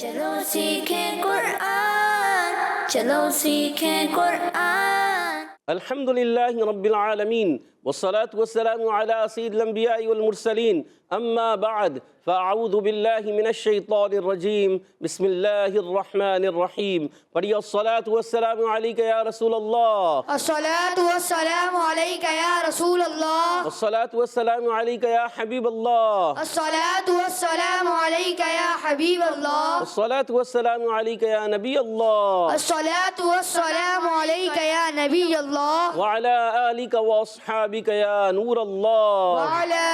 چلو سیکھیں قرآن، چلو سیکھیں قرآن۔ الحمد للہ رب العالمین والصلاة والسلام على سید الانبیاء والمرسلین اما بعد فاعوذ باللہ من الشیطان الرجیم بسم اللہ الرحمن الرحیم پڑھیے الصلاة والسلام علیک یا رسول اللہ، الصلاة والسلام علیک یا رسول اللہ، الصلاة والسلام علیک یا حبیب اللہ، الصلاة والسلام علیک یا حبیب اللہ، الصلاة والسلام علیک یا نبی اللہ، الصلاة والسلام علیک یا نبی اللہ، وعلى آلک واصحابک یا نور اللہ۔ وعلى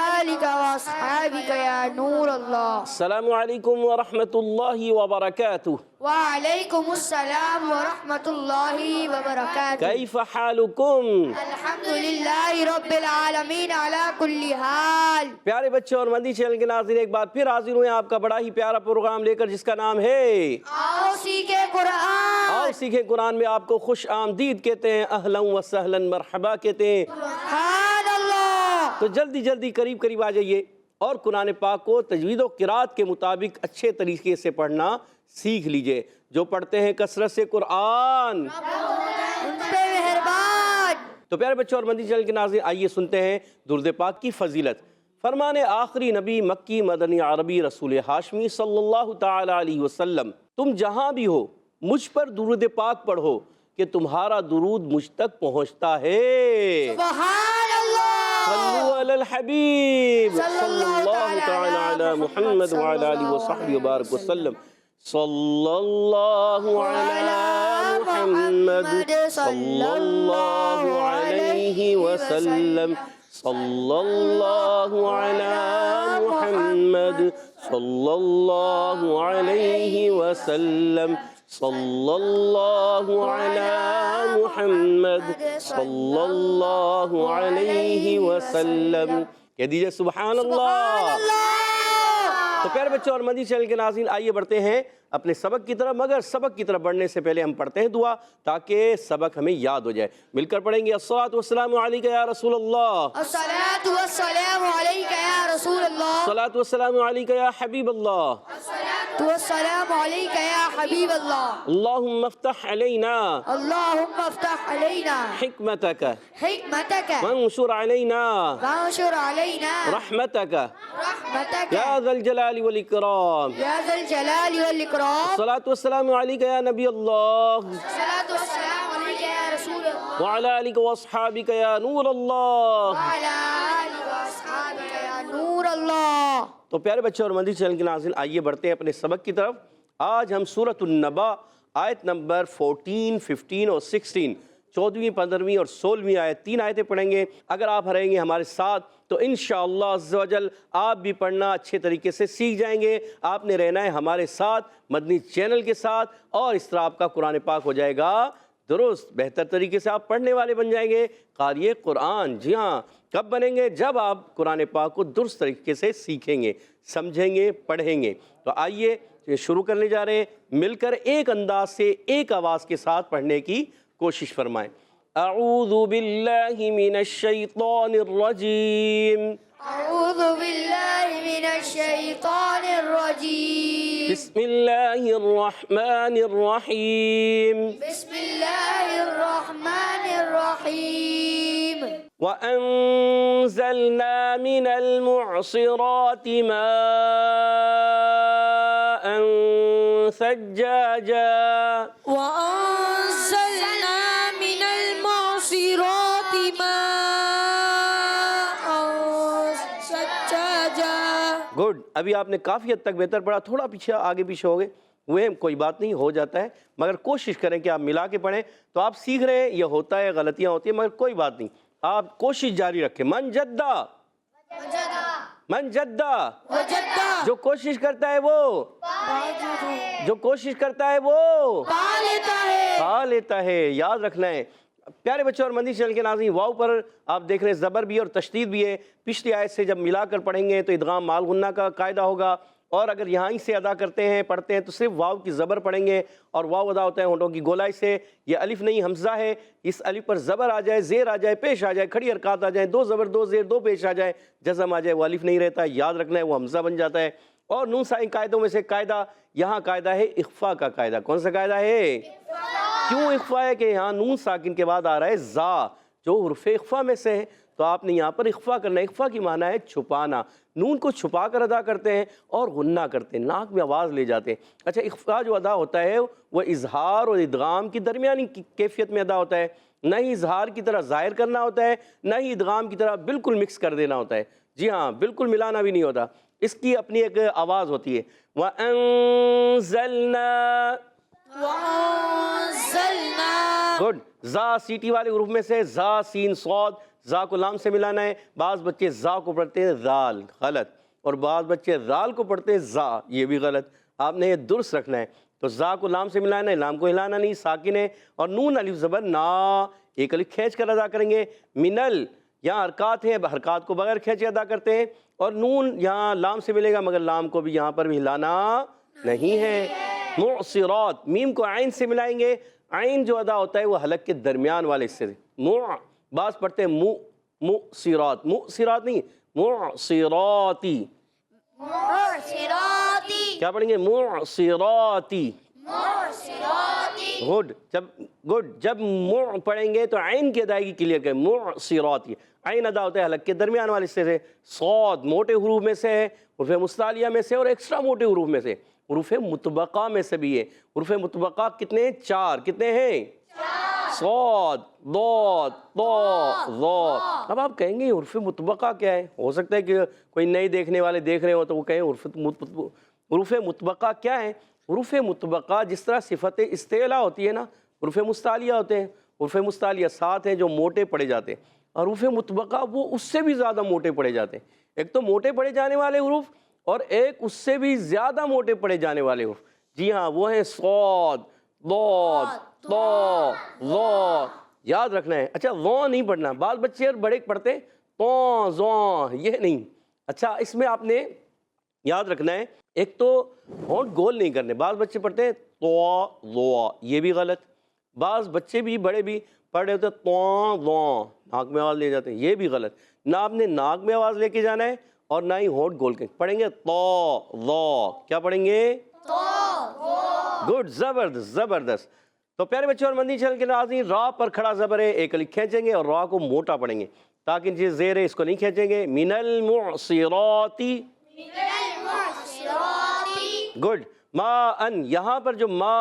آلک واصحابک یا نور اللہ۔ السلام علیکم ورحمۃ اللہ وبرکاتہ۔ وعلیکم السلام ورحمۃ اللہ وبرکاتہ۔ کیف حالکم؟ الحمدللہ رب العالمین علی کل حال۔ پیارے بچوں اور مدنی چینل کے ناظرین، ایک بار پھر حاضر ہوئے ہیں آپ کا بڑا ہی پیارا پروگرام لے کر، جس کا نام ہے آؤ سیکھیں قرآن۔ آؤ سیکھیں قرآن میں آپ کو خوش آمدید کہتے ہیں، اہلا و سہلا مرحبا کہتے ہیں۔ سبحان اللہ۔ تو جلدی جلدی قریب قریب آ جائیے اور قرآن پاک کو تجوید و قرات کے مطابق اچھے طریقے سے پڑھنا سیکھ لیجئے۔ جو پڑھتے ہیں کثرت سے قرآن، ان پہ مہربان۔ تو پیارے بچوں اور مدنی چینل کے ناظرین، آئیے سنتے ہیں درود پاک کی فضیلت۔ فرمان آخری نبی مکی مدنی عربی رسول ہاشمی صلی اللہ تعالی علیہ وسلم، تم جہاں بھی ہو مجھ پر درود پاک پڑھو کہ تمہارا درود مجھ تک پہنچتا ہے۔ سبحان اللہ۔ صلو علی الحبیب صلی اللہ تعالی علی محمد وعلی آلہ وصحبہ وبارک وسلم۔ صلی اللہ علی محمد صلی اللہ علیہ وسلم۔ صلی اللہ علی محمد صلی اللہ علیہ وسلم۔ صلی اللہ علی محمد صلی اللہ علیہ وسلم۔ کہہ دیجئے سبحان اللہ۔ تو پیارے بچوں اور مدنی چینل کے ناظرین، آئیے بڑھتے ہیں اپنے سبق کی طرف، مگر سبق کی طرف بڑھنے سے پہلے ہم پڑھتے ہیں دعا تاکہ سبق ہمیں یاد ہو جائے۔ مل کر پڑھیں گے الصلاۃ والسلام علیک یا رسول اللہ، الصلاۃ والسلام علیک یا رسول اللہ، الصلاۃ والسلام علیک یا حبیب اللہ، الصلاۃ والسلام علیک یا حبیب اللہ۔ اللہم افتح علینا اللہم افتح علینا حکمتک حکمتک وانشر علینا وانشر علینا رحمتک رحمتک یا ذا الجلال والاکرام۔ یا ذا الجلال والاکرام۔ الصلاۃ والسلام علیک یا نبی اللہ الصلاۃ والسلام علیک یا رسول اللہ، وعلی آلک واصحابک یا نور اللہ۔ وعلی آلہ واصحابہ یا نور اللہ۔ تو پیارے بچے اور مدنی چینل کے ناظرین، آئیے بڑھتے ہیں اپنے سبق کی طرف۔ آج ہم سورۃ النبا آیت نمبر 14، 15 اور 16، 14ویں، 15ویں اور 16ویں آیت، 3 آیتیں پڑھیں گے۔ اگر آپ رہیں گے ہمارے ساتھ تو انشاءاللہ عز و جل آپ بھی پڑھنا اچھے طریقے سے سیکھ جائیں گے۔ آپ نے رہنا ہے ہمارے ساتھ، مدنی چینل کے ساتھ، اور اس طرح آپ کا قرآن پاک ہو جائے گا درست، بہتر طریقے سے آپ پڑھنے والے بن جائیں گے، قاری قرآن۔ جی ہاں، کب بنیں گے؟ جب آپ قرآن پاک کو درست طریقے سے سیکھیں گے، سمجھیں گے، پڑھیں گے۔ تو آئیے شروع کرنے جا رہے ہیں، مل کر ایک انداز سے ایک آواز کے ساتھ پڑھنے کی کوشش فرمائیں۔ اعوذ باللہ من الشیطان الرجیم، اعوذ باللہ من الشیطان الرجیم، بسم اللہ الرحمن الرحیم، بسم اللہ الرحمن الرحیم۔ وَأَنزَلْنَا مِنَ الْمُعْصِرَاتِ مَاءً ثَجَّاجًا، وَأَنزَلْنَا مِنَ الْمُعْصِرَاتِ مَاءً ثَجَّاجًا۔ گڈ، ابھی آپ نے کافی حد تک بہتر پڑھا، تھوڑا پیچھے آگے پیچھے ہو گئے ہوئے، کوئی بات نہیں، ہو جاتا ہے، مگر کوشش کریں کہ آپ ملا کے پڑھیں۔ تو آپ سیکھ رہے ہیں، یہ ہوتا ہے، غلطیاں ہوتی ہیں، مگر کوئی بات نہیں، آپ کوشش جاری رکھیں۔ من جدہ، من جدہ، وجدہ، جو کوشش کرتا ہے وہ، جو کوشش کرتا ہے وہ پا لیتا ہے۔ پا لیتا ہے، یاد رکھنا ہے۔ پیارے بچوں اور مدنی چینل کے ناظرین، واو پر آپ دیکھ رہے ہیں زبر بھی ہے اور تشدید بھی ہے۔ پچھلی آیت سے جب ملا کر پڑھیں گے تو ادغام مال غنہ کا قاعدہ ہوگا، اور اگر یہاں سے ادا کرتے ہیں، پڑھتے ہیں، تو صرف واو کی زبر پڑھیں گے، اور واو ادا ہوتا ہے ہونٹوں کی گولائی سے۔ یہ الف نہیں، حمزہ ہے، اس الف پر زبر آ جائے، زیر آ جائے، پیش آ جائے، کھڑی حرکات آ جائیں، 2 زبر 2 زیر 2 پیش آ جائے، جزم آ جائے، وہ الف نہیں رہتا، یاد رکھنا ہے، وہ حمزہ بن جاتا ہے۔ اور نون ساکن قاعدوں میں سے قاعدہ، یہاں قاعدہ ہے اخفا کا قاعدہ۔ کون سا قاعدہ ہے؟ کیوں اخفا ہے؟ کہ یہاں نون ساکن کے بعد آ رہا ہے زا، جو حروف اخفا میں سے ہے، تو آپ نے یہاں پر اخفا کرنا ہے۔ اخفا کی معنی ہے چھپانا، نون کو چھپا کر ادا کرتے ہیں اور غنہ کرتے ہیں، ناک میں آواز لے جاتے ہیں۔ اچھا، اخفا جو ادا ہوتا ہے وہ اظہار اور ادغام کی درمیانی کیفیت میں ادا ہوتا ہے، نہ ہی اظہار کی طرح ظاہر کرنا ہوتا ہے، نہ ہی ادغام کی طرح بالکل مکس کر دینا ہوتا ہے۔ جی ہاں، بالکل ملانا بھی نہیں ہوتا، اس کی اپنی ایک آواز ہوتی ہے۔ وَأَنزَلْنَا، گڈ، زا سیٹی والے حروف میں سے، زا سین صاد، زا کو لام سے ملانا ہے۔ بعض بچے زا کو پڑھتے ہیں زال، غلط، اور بعض بچے زال کو پڑھتے ہیں زا، یہ بھی غلط۔ آپ نے یہ درست رکھنا ہے۔ تو زا کو لام سے ملانا ہے، لام کو ہلانا نہیں، ساکن ہے، اور نون الف زبر نا، ایک الف کھینچ کر ادا کریں گے۔ منل، یہاں حرکات ہیں، حرکات کو بغیر کھینچے ادا کرتے ہیں، اور نون یہاں لام سے ملے گا، مگر لام کو بھی یہاں پر بھی ہلانا نہیں ہے۔ معصرات، میم کو عین سے ملائیں گے، عین جو ادا ہوتا ہے وہ حلق کے درمیان والے حصے سے۔ بعض پڑھتے ہیں معصرات، معصرات نہیں، معصراتی، کیا پڑھیں گے؟ معصراتی، گڈ۔ جب مع پڑھیں گے تو عین کی ادائیگی کلیئر کریں، معصراتی، عین ادا ہوتا ہے حلق کے درمیان والے حصے سے۔ صاد موٹے حروف میں سے ہے، حروف مستعلیہ میں سے، اور ایکسٹرا موٹے حروف میں سے، حروف مطبقہ میں سے بھی ہے۔ حروف مطبقہ کتنے ہیں؟ 4۔ کتنے ہیں؟ صاد، ضاد، طا، ظا۔ اب آپ کہیں گے حروف مطبقہ کیا ہے؟ ہو سکتا ہے کہ کوئی نئے دیکھنے والے دیکھ رہے ہو تو وہ کہیں حروف مطبقہ کیا ہے؟ حروف مطبقہ جس طرح صفت استعلا ہوتی ہے نا، حروف مستعلیہ ہوتے ہیں، حروف مستعلیہ 7 ہیں جو موٹے پڑھے جاتے ہیں، اور حروف مطبقہ وہ اس سے بھی زیادہ موٹے پڑھے جاتے ہیں۔ ایک تو موٹے پڑھے جانے والے حروف، اور ایک اس سے بھی زیادہ موٹے پڑھے جانے والے حروف۔ جی ہاں، وہ ہیں صاد، ضاد، طا، ظا، یاد رکھنا ہے۔ اچھا، ظا نہیں پڑھنا، بعض بچے اور بڑے پڑھتے ہیں طا، ظا، یہ نہیں۔ اچھا، اس میں آپ نے یاد رکھنا ہے، ایک تو ہونٹ گول نہیں کرنے، بعض بچے پڑھتے ہیں طا، ظا، یہ بھی غلط۔ بعض بچے بھی بڑے بھی پڑھ رہے ہوتے ہیں طا، ظا، ناک میں آواز لے جاتے ہیں، یہ بھی غلط۔ نہ آپ نے ناک میں آواز لے کے جانا ہے، اور نہ ہی ہونٹ گول کے پڑھیں گے۔ طا، ظا، کیا پڑھیں گے؟ گڈ، زبردست زبردست۔ تو پیارے بچے اور مدنی چینل کے ناظرین، را پر کھڑا زبر ہے، ایک الف کھینچیں گے اور را کو موٹا پڑھیں گے، تاکہ جو زیر ہے اس کو نہیں کھینچیں گے۔ من المعصراتی، گڈ۔ ما ان، یہاں پر جو ما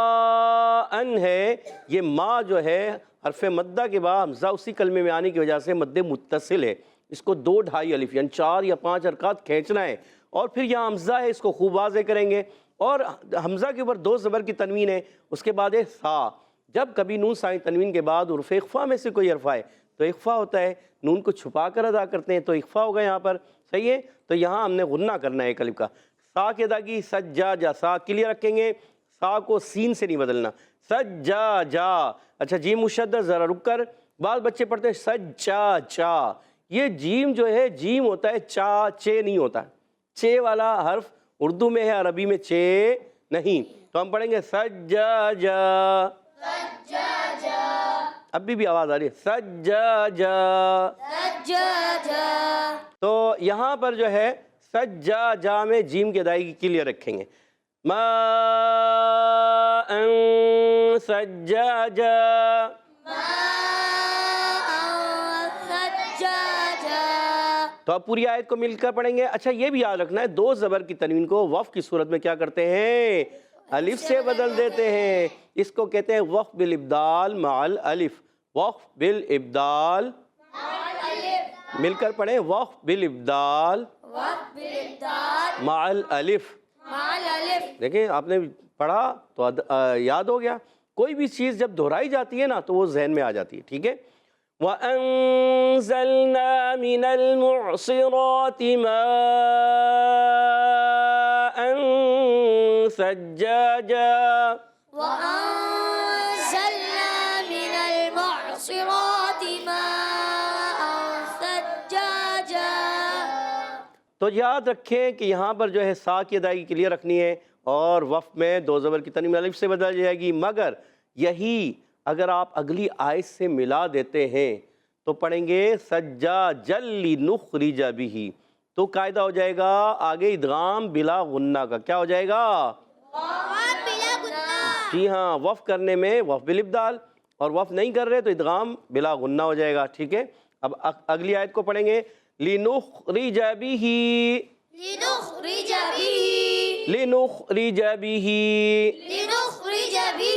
ان ہے، یہ ما جو ہے حرف مدہ کے بعد حمزہ اسی کلمے میں آنے کی وجہ سے مد متصل ہے، اس کو 2 ڈھائی الف یعنی 4 یا 5 حرکات کھینچنا ہے، اور پھر یہاں حمزہ ہے، اس کو خوب واضح کریں گے، اور حمزہ کے اوپر 2 زبر کی تنوین ہے، اس کے بعد ہے سا۔ جب کبھی نون ساکن تنوین کے بعد حروف اخفا میں سے کوئی حرف آئے تو اخفا ہوتا ہے، نون کو چھپا کر ادا کرتے ہیں تو اخفا ہوگا یہاں پر، صحیح ہے؟ تو یہاں ہم نے غنہ کرنا ہے ایک الف کا۔ سا کی ادائیگی سجا، سا کلیئر رکھیں گے، سا کو سین سے نہیں بدلنا، سجا جا۔ اچھا، جیم مشدد، ذرا رک کر، بعض بچے پڑھتے ہیں سجا چا، یہ جیم جو ہے جیم ہوتا ہے، چا چے نہیں ہوتا، چے والا حرف اردو میں ہے، عربی میں چے نہیں، تو ہم پڑھیں گے سجا جا، ابھی بھی آواز آ رہی ہے سجا جا۔ تو یہاں پر جو ہے سجا جا میں جیم کی ادائیگی کلیئر رکھیں گے، ما ان سجا جا، تو اب پوری آیت کو مل کر پڑھیں گے۔ اچھا، یہ بھی یاد رکھنا ہے 2 زبر کی تنوین کو وقف کی صورت میں کیا کرتے ہیں؟ الف سے بدل دیتے ہیں، اس کو کہتے ہیں وقف بالابدال مع الالف، وقف بالابدال، مل کر پڑھیں، وقف بالابدال مع الالف۔ دیکھیں، آپ نے پڑھا تو یاد ہو گیا، کوئی بھی چیز جب دہرائی جاتی ہے نا تو وہ ذہن میں آ جاتی ہے، ٹھیک ہے؟ وَأَنزَلْنَا مِنَ الْمُعْصِرَاتِ مَاءً ثَجَّاجًا، وَأَنزَلْنَا مِنَ الْمُعْصِرَاتِ مَاءً ثَجَّاجًا۔ تو یاد رکھیں کہ یہاں پر جو ہے سا کی ادائیگی کلیئر رکھنی ہے، اور وقف میں 2 زبر کی تنوین الف سے بدل جائے گی، مگر یہی اگر آپ اگلی آیت سے ملا دیتے ہیں تو پڑھیں گے سجا جل نخرج بھی، تو قاعدہ ہو جائے گا آگے ادغام بلا غنہ کا. کیا ہو جائے گا؟ جی ہاں، وقف کرنے میں وقف بالابدال، اور وقف نہیں کر رہے تو ادغام بلا غنہ ہو جائے گا. ٹھیک ہے، اب اگلی آیت کو پڑھیں گے. لِنُخْرِجَ بِهِ لنخرج به لِنُخْرِجَ بِهِ لنخرج به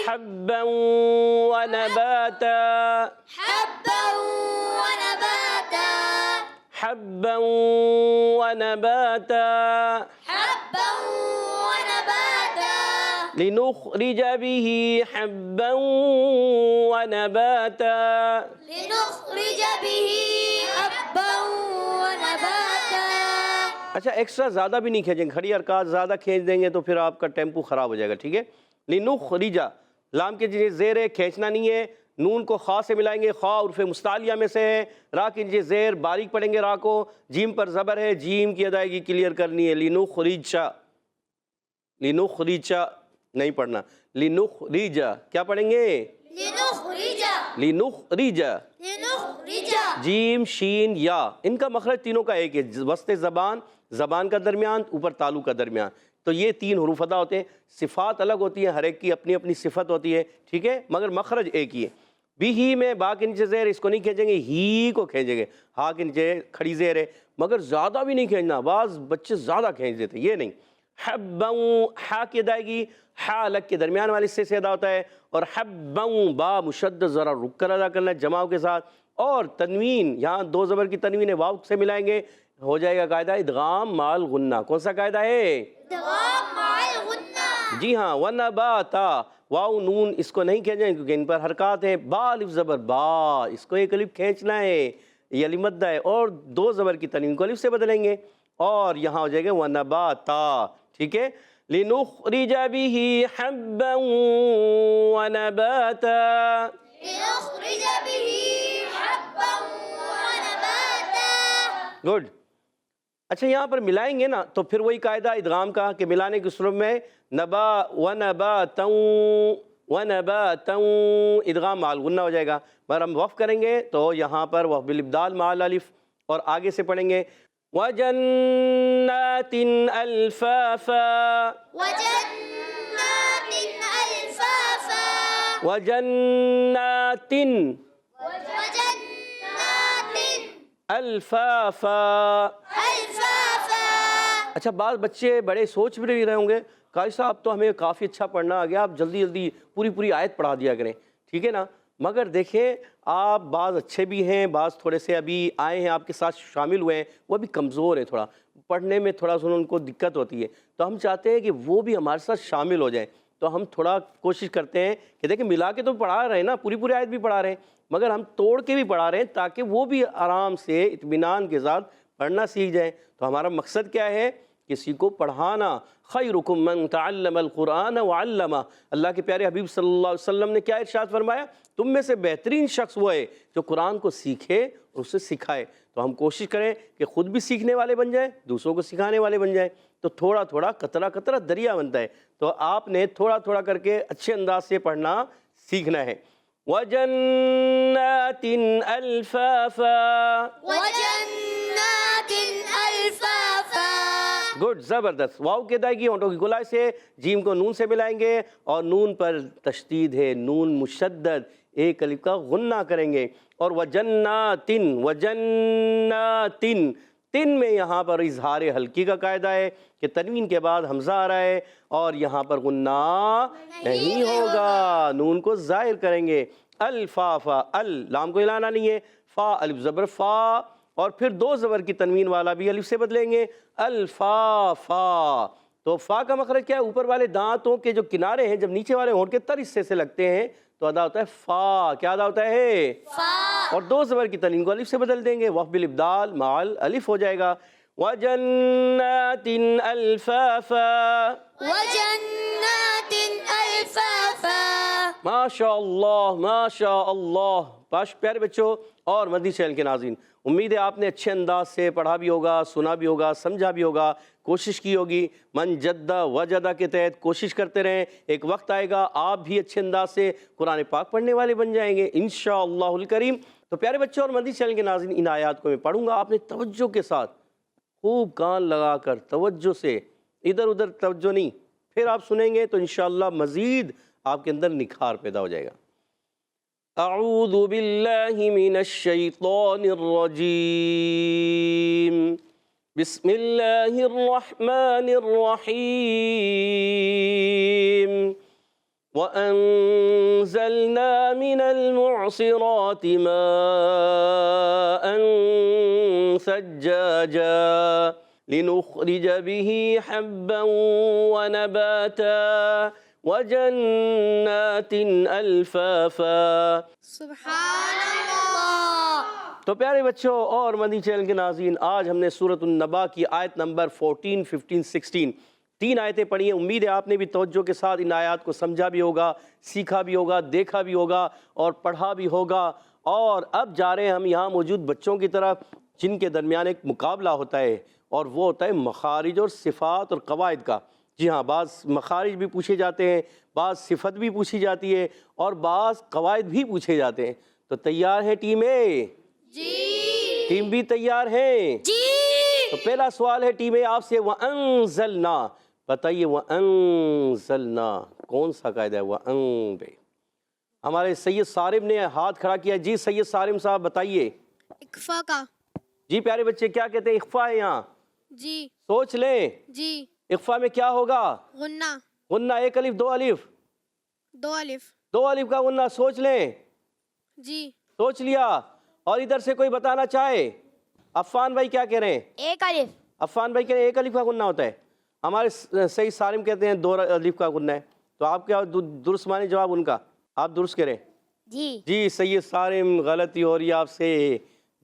حَبًّا وَنَبَاتًا حبا ونباتا حَبًّا وَنَبَاتًا حبا ونباتا لِنُخْرِجَ بِهِ حَبًّا وَنَبَاتًا. لنخرج به حبا ونباتا. اچھا، ایکسٹرا زیادہ بھی نہیں کھینچیں، کھڑی حرکات زیادہ کھینچ دیں گے تو پھر آپ کا ٹیمپو خراب ہو جائے گا. ٹھیک ہے، لِنُخْرِجَ لام کے نیچے زیر ہے، کھینچنا نہیں ہے. نون کو خا سے ملائیں گے، خا عرف مستعلیہ میں سے ہے. را کے نیچے زیر باریک پڑھیں گے را کو. جیم پر زبر ہے، جیم کی ادائیگی کلیئر کرنی ہے. لِنُخْرِجَ لِنُخْرِجَ نہیں پڑھنا، لِنُخْرِجَ. کیا پڑھیں گے؟ لنخرج لِنُخْرِجَ. لنخرج جیم شین یا، ان کا مخرج تینوں کا ایک ہے، وسط زبان، زبان کا درمیان، اوپر تالو کا درمیان. تو یہ تین حروف ادا ہوتے ہیں. صفات الگ ہوتی ہیں، ہر ایک کی اپنی اپنی صفت ہوتی ہے. ٹھیک ہے، مگر مخرج ایک ہی ہے. بھی ہی میں با کے نیچے زیر، اس کو نہیں کھینچیں گے، ہی کو کھینچیں گے. ہا کے نیچے کھڑی زیر ہے، مگر زیادہ بھی نہیں کھینچنا، بعض بچے زیادہ کھینچ دیتے، یہ نہیں. حباً، ہا کی ادائیگی ہا الگ کے درمیان والے حصے سے ادا ہوتا ہے، اور حباً با مشدد ذرا رک کر ادا کرنا ہے جماؤں کے ساتھ. اور تنوین، یہاں دو زبر کی تنوین ہے، واو سے ملائیں گے، ہو جائے گا قاعدہ ادغام مع الغنہ. کون سا قاعدہ ہے؟ ادغام مع الغنہ. جی ہاں، وَنَبَاتًا. واو نون اس کو نہیں کھینچیں کیونکہ ان پر حرکات ہیں. با الف زبر با، اس کو ایک الف کھینچنا ہے، یہ علی مدہ ہے، اور دو زبر کی تنوین کو الف سے بدلیں گے، اور یہاں ہو جائے گا وَنَبَاتًا. ٹھیک ہے، لِنُخْرِجَ بِهِ حَبًّا وَنَبَاتًا. لنخرج به حبا ونباتا. گڈ. اچھا، یہاں پر ملائیں گے نا تو پھر وہی قاعدہ ادغام کا کہ ملانے کی صورت میں نبا ونباتا ونباتا ادغام مع الغنہ ہو جائے گا. مگر ہم وقف کریں گے تو یہاں پر وقف بالابدال مع الالف، اور آگے سے پڑھیں گے وَجَنَّاتٍ أَلْفَافًا وجنات ألفافا وَجَنَّاتٍ وجنات أَلْفَافًا. ألفافا. اچھا، بعض بچے بڑے سوچ بھی رہے ہوں گے قاری صاحب تو ہمیں کافی اچھا پڑھنا آ گیا، آپ جلدی جلدی پوری آیت پڑھا دیا کریں. ٹھیک ہے نا، مگر دیکھیں آپ بعض اچھے بھی ہیں، بعض تھوڑے سے ابھی آئے ہیں آپ کے ساتھ شامل ہوئے ہیں، وہ بھی کمزور ہیں، تھوڑا پڑھنے میں تھوڑا سا ان کو دقت ہوتی ہے. تو ہم چاہتے ہیں کہ وہ بھی ہمارے ساتھ شامل ہو جائیں. تو ہم تھوڑا کوشش کرتے ہیں کہ دیکھیں ملا کے تو پڑھا رہے ہیں نا، پوری آیت بھی پڑھا رہے ہیں، مگر ہم توڑ کے بھی پڑھا رہے ہیں تاکہ وہ بھی آرام سے اطمینان کے ساتھ پڑھنا سیکھ جائیں. تو ہمارا مقصد کیا ہے؟ کسی کو پڑھانا. خیرکم من تعلم القرآن وعلمہ. اللہ کے پیارے حبیب صلی اللہ علیہ وسلم نے کیا ارشاد فرمایا؟ تم میں سے بہترین شخص وہ ہے جو قرآن کو سیکھے اور اسے سکھائے. تو ہم کوشش کریں کہ خود بھی سیکھنے والے بن جائیں، دوسروں کو سکھانے والے بن جائیں. تو تھوڑا قطرہ دریا بنتا ہے. تو آپ نے تھوڑا کر کے اچھے انداز سے پڑھنا سیکھنا ہے. وَجَنَّاتٍ أَلْفَافًا. وجنات ألفافا. گڈ، زبردست. واو کی ادائیگی ہونٹوں کی گولائی سے، جیم کو نون سے ملائیں گے، اور نون پر تشدید ہے، نون مشدد، ایک الف کا غنہ کریں گے. اور وجنات تن میں یہاں پر اظہار ہلکی کا قاعدہ ہے کہ تنوین کے بعد حمزہ آ رہا ہے اور یہاں پر غنہ نہیں ہوگا، نون کو ظاہر کریں گے. الفافا، لام کو ہلانا نہیں ہے، فا الف زبر فا، اور پھر دو زبر کی تنوین والا بھی الف سے بدلیں گے، الفافا. تو فا کا مخرج کیا ہے؟ اوپر والے دانتوں کے جو کنارے ہیں جب نیچے والے ہونٹ کے تر حصے سے لگتے ہیں تو ادا ہوتا ہے فا. کیا ادا ہوتا ہے؟ فا. اور دو زبر کی تنوین کو الف سے بدل دیں گے، وقف بالابدال مع الالف ہو جائے گا. وَجَنَّاتٍ أَلْفَافًا. وجنات ألفافا. ماشاء اللہ. پیارے بچوں اور مدنی چینل کے ناظرین، امید ہے آپ نے اچھے انداز سے پڑھا بھی ہوگا، سنا بھی ہوگا، سمجھا بھی ہوگا، کوشش کی ہوگی. من جدہ وجدہ کے تحت کوشش کرتے رہیں، ایک وقت آئے گا آپ بھی اچھے انداز سے قرآن پاک پڑھنے والے بن جائیں گے انشاءاللہ الکریم. تو پیارے بچوں اور مدنی چینل کے ناظرین، ان آیات کو میں پڑھوں گا، آپ نے توجہ کے ساتھ خوب کان لگا کر توجہ سے، ادھر ادھر توجہ نہیں، پھر آپ سنیں گے تو انشاءاللہ مزید آپ کے اندر نکھار پیدا ہو جائے گا۔ اعوذ باللہ من الشیطان الرجیم، بسم اللہ الرحمن الرحیم، وَأَنزَلْنَا مِنَ الْمُعْصِرَاتِ مَاءً ثَجَّاجًا لِنُخْرِجَ بِهِ حَبًّا وَنَبَاتًا وَجَنَّاتٍ أَلْفَافًا۔ سبحان اللہ۔ تو پیارے بچوں اور مدنی چینل کے ناظرین، آج ہم نے سورۃ النبا کی آیت نمبر 14، 15، 16 تین آیتیں پڑھی ہیں۔ امید ہے آپ نے بھی توجہ کے ساتھ ان آیات کو سمجھا بھی ہوگا، سیکھا بھی ہوگا، دیکھا بھی ہوگا اور پڑھا بھی ہوگا۔ اور اب جا رہے ہیں ہم یہاں موجود بچوں کی طرف، جن کے درمیان ایک مقابلہ ہوتا ہے، اور وہ ہوتا ہے مخارج اور صفات اور قواعد کا۔ جی ہاں، بعض مخارج بھی پوچھے جاتے ہیں، بعض صفت بھی پوچھی جاتی ہے، اور بعض قواعد بھی پوچھے جاتے ہیں۔ تو تیار ہے ٹیم اے؟ جی ٹیم بی تیار ہیں؟ جی۔ تو پہلا سوال ہے ٹیم اے آپ سے، وَأَنزَلْنَا، بتائیے وَأَنزَلْنَا کون سا قاعدہ ہے؟ وَأَن پہ ہمارے سید صارم نے ہاتھ کھڑا کیا۔ جی سید صارم صاحب بتائیے۔ اکفا کا۔ جی پیارے بچے کیا کہتے ہیں؟ اخفا ہے یہاں، جی سوچ لیں۔ جی۔ اخفا میں کیا ہوگا؟ غنہ۔ غنہ، ایک الف دو الف؟ دو الف۔ دو الف کا غنہ، سوچ لیں۔ جی سوچ لیا؟ اور ادھر سے کوئی بتانا چاہے؟ عفان بھائی کیا کہہ رہے ہیں؟ ایک الف۔ عفان بھائی کہہ رہے ہیں ایک الف کا غنہ ہوتا ہے، ہمارے سید صارم کہتے ہیں دو الف کا غنہ ہے۔ تو آپ کیا درست مانے جواب ان کا؟ آپ درست کریں۔ جی جی سید صارم غلطی ہو رہی ہے آپ سے،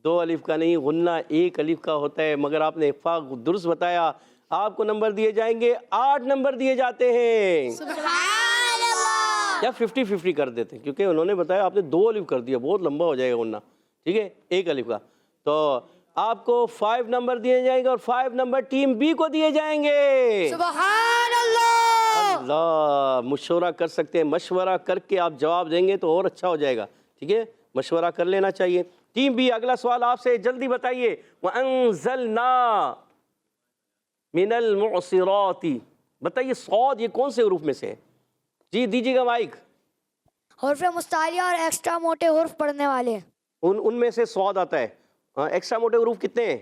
دو الف کا نہیں، غنہ ایک الف کا ہوتا ہے، مگر آپ نے اخفا درست بتایا۔ آپ کو نمبر دیے جائیں گے، 8 نمبر دیے جاتے ہیں، سبحان اللہ۔ یا 50-50 کر دیتے ہیں، کیونکہ انہوں نے بتایا آپ نے 2 الف کر دیا، بہت لمبا ہو جائے گا غنہ، ٹھیک ہے، ایک الف کا۔ تو آپ کو 5 نمبر دیے جائیں گے، اور 5 نمبر ٹیم بی کو دیے جائیں گے۔ سبحان اللہ۔ اللہ، مشورہ کر سکتے ہیں، مشورہ کر کے آپ جواب دیں گے تو اور اچھا ہو جائے گا، ٹھیک ہے، مشورہ کر لینا چاہیے۔ ٹیم بی اگلا سوال آپ سے، جلدی بتائیے۔ وَأَنزَلْنَا مِنَ الْمُعْصِرَاتِ، بتائیے صاد یہ کون سے حروف میں سے ہے؟ جی دیجیے گا مائک۔ حرف مستعلیہ اور ایکسٹرا موٹے حرف پڑھنے والے۔ ان میں سے صاد آتا ہے۔ ایکسٹرا موٹے حروف کتنے ہیں؟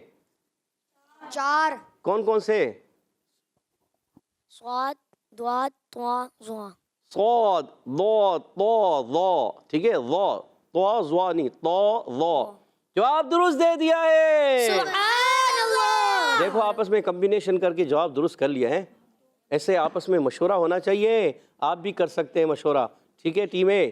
4، کون کون سے؟ صاد، ضاد، طاء، ظا۔ صاد، ضاد، طاء، ظا، ٹھیک ہے، ظا، طاء، ظا نہیں، طاء، ظا۔ جواب درست دے دیا ہے۔ سبحان اللہ۔ دیکھو آپس میں کمبینیشن کر کے جواب درست کر لیا ہے۔ ایسے آپس میں مشورہ ہونا چاہیے، آپ بھی کر سکتے ہیں مشورہ، ٹھیک ہے ٹیم اے۔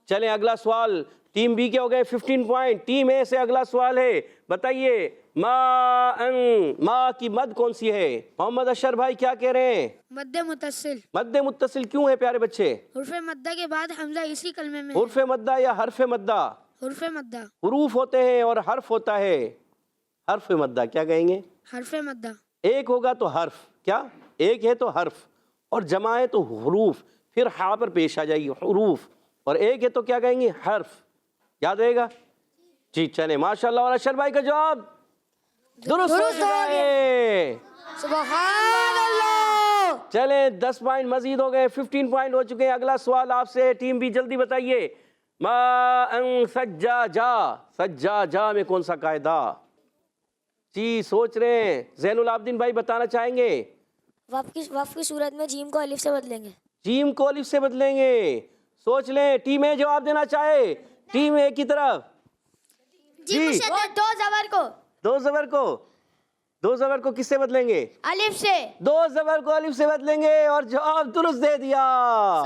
چلیں اگلا سوال، ٹیم بی کے ہو گئے 15 پوائنٹ، ٹیم اے سے اگلا سوال ہے، بتائیے ما کی مد کون سی ہے؟ محمد اشر بھائی کیا کہہ رہے ہیں؟ مد متصل۔ مد متصل کیوں ہے پیارے بچے؟ حرف مدہ کے بعد حمزہ اسی کلمے میں حرف مدہ یا حرف مدہ؟ حرف مدہ۔ حروف ہوتے ہیں اور حرف ہوتا ہے، حرف مدہ کیا کہیں گے؟ حرف مدہ۔ ایک ہوگا تو حرف، کیا ایک ہے تو حرف، اور جمع ہے تو حروف، پھر ہا پر پیش آ جائے گی حروف، اور ایک ہے تو کیا کہیں گے؟ حرف، یاد رہے گا؟ جی چلیں ماشاءاللہ، اور اشر بھائی کا جواب درست ہو چکا ہے۔ سبحان اللہ۔ چلیں 10 پوائنٹ مزید ہو گئے، 15 پوائنٹ ہو چکے ہیں۔ اگلا سوال آپ سے، ٹیم بھی جلدی بتائیے۔ سجاجا، سجاجا میں کون سا قاعدہ؟ جی سوچ رہے ہیں، زین العابدین بھائی بتانا چاہیں گے؟ وقف کی صورت میں جیم کو الف سے بدلیں گے۔ جیم کو الف سے بدلیں گے، سوچ لیں۔ ٹیم اے جواب دینا چاہے؟ ٹیم اے کی طرف جی، دو زبر کو دو زبر کو، دو زبر کو کس سے بدلیں گے؟ الف سے۔ دو زبر کو الف سے بدلیں گے، اور جواب درست دے دیا۔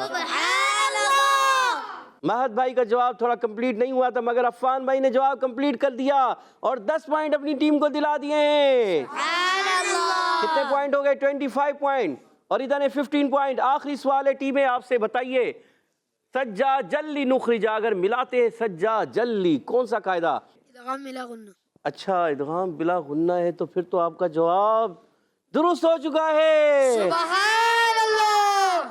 سبحان اللہ۔ مہد بھائی کا جواب تھوڑا کمپلیٹ نہیں ہوا تھا، مگر عفان بھائی نے جواب کمپلیٹ کر دیا اور 10 پوائنٹ اپنی ٹیم کو دلا دیے ہیں۔ سبحان اللہ۔ کتنے پوائنٹ ہو گئے؟ 25 پوائنٹ، اور ادھر ہے 15 پوائنٹ۔ آخری سوال ہے ٹیم ہے آپ سے، بتائیے سجا جلی نخرجا، اگر ملاتے ہیں سجا جلی، کون سا قاعدہ؟ ادغام ملا غنہ۔ اچھا ادغام بلا غنہ ہے، تو پھر تو آپ کا جواب درست ہو چکا ہے، سبحان اللہ۔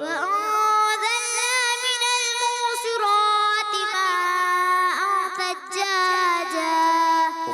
وأنزلنا من المعصرات ماء ثجاجا।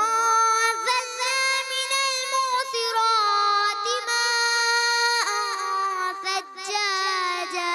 وأنزلنا من المعصرات ماء ثجاجا।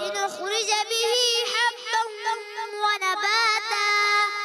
لنخرج به حبا ونباتا।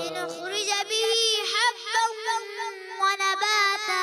لنخرج به حبا ونباتا।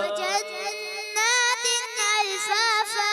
وجنات ألفافا।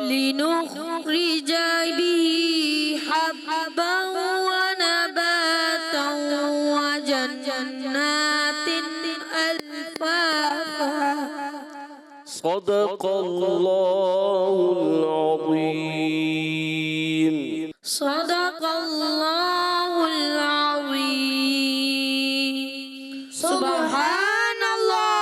لنخرج به حبا ونباتا وجنات ألفافا صدق الله العظيم صدق الله العظيم سبحان اللہ.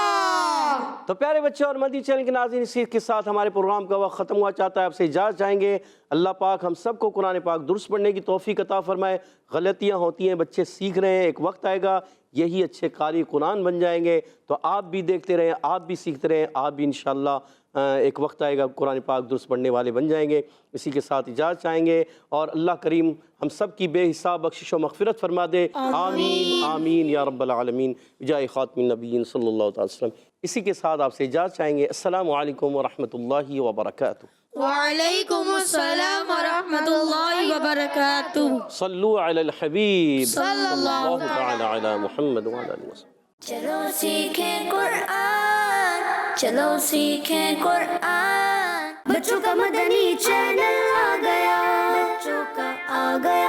تو پیارے بچے اور مدنی چینل کے ناظرین، اسی کے ساتھ ہمارے پروگرام کا وقت ختم ہوا. چاہتا ہے آپ سے اجازت چاہیں گے. اللہ پاک ہم سب کو قرآن پاک درست پڑھنے کی توفیق عطا فرمائے. غلطیاں ہوتی ہیں، بچے سیکھ رہے ہیں، ایک وقت آئے گا یہی اچھے قاری قرآن بن جائیں گے. تو آپ بھی دیکھتے رہیں، آپ بھی سیکھتے رہیں، آپ بھی انشاءاللہ ایک وقت آئے گا قرآن پاک درست پڑھنے والے بن جائیں گے. اسی کے ساتھ اجازت چاہیں گے، اور اللہ کریم ہم سب کی بے حساب بخشش و مغفرت فرما دے. آمین آمین یا رب العالمین بجائے خاتم النبیین صلی اللہ علیہ وسلم. اسی کے ساتھ آپ سے اجازت چاہیں گے. السلام علیکم ورحمۃ اللہ وبرکاتہ. وعلیکم السلام ورحمۃ اللہ وبرکاتہ. صلو علی الحبیب صلی اللہ تعالی علی محمد وعلی آلہ وسلم. چلو سیکھیں قرآن، چلو سیکھیں قرآن. بچوں کا مدنی چینل آ گیا، بچوں کا آ گیا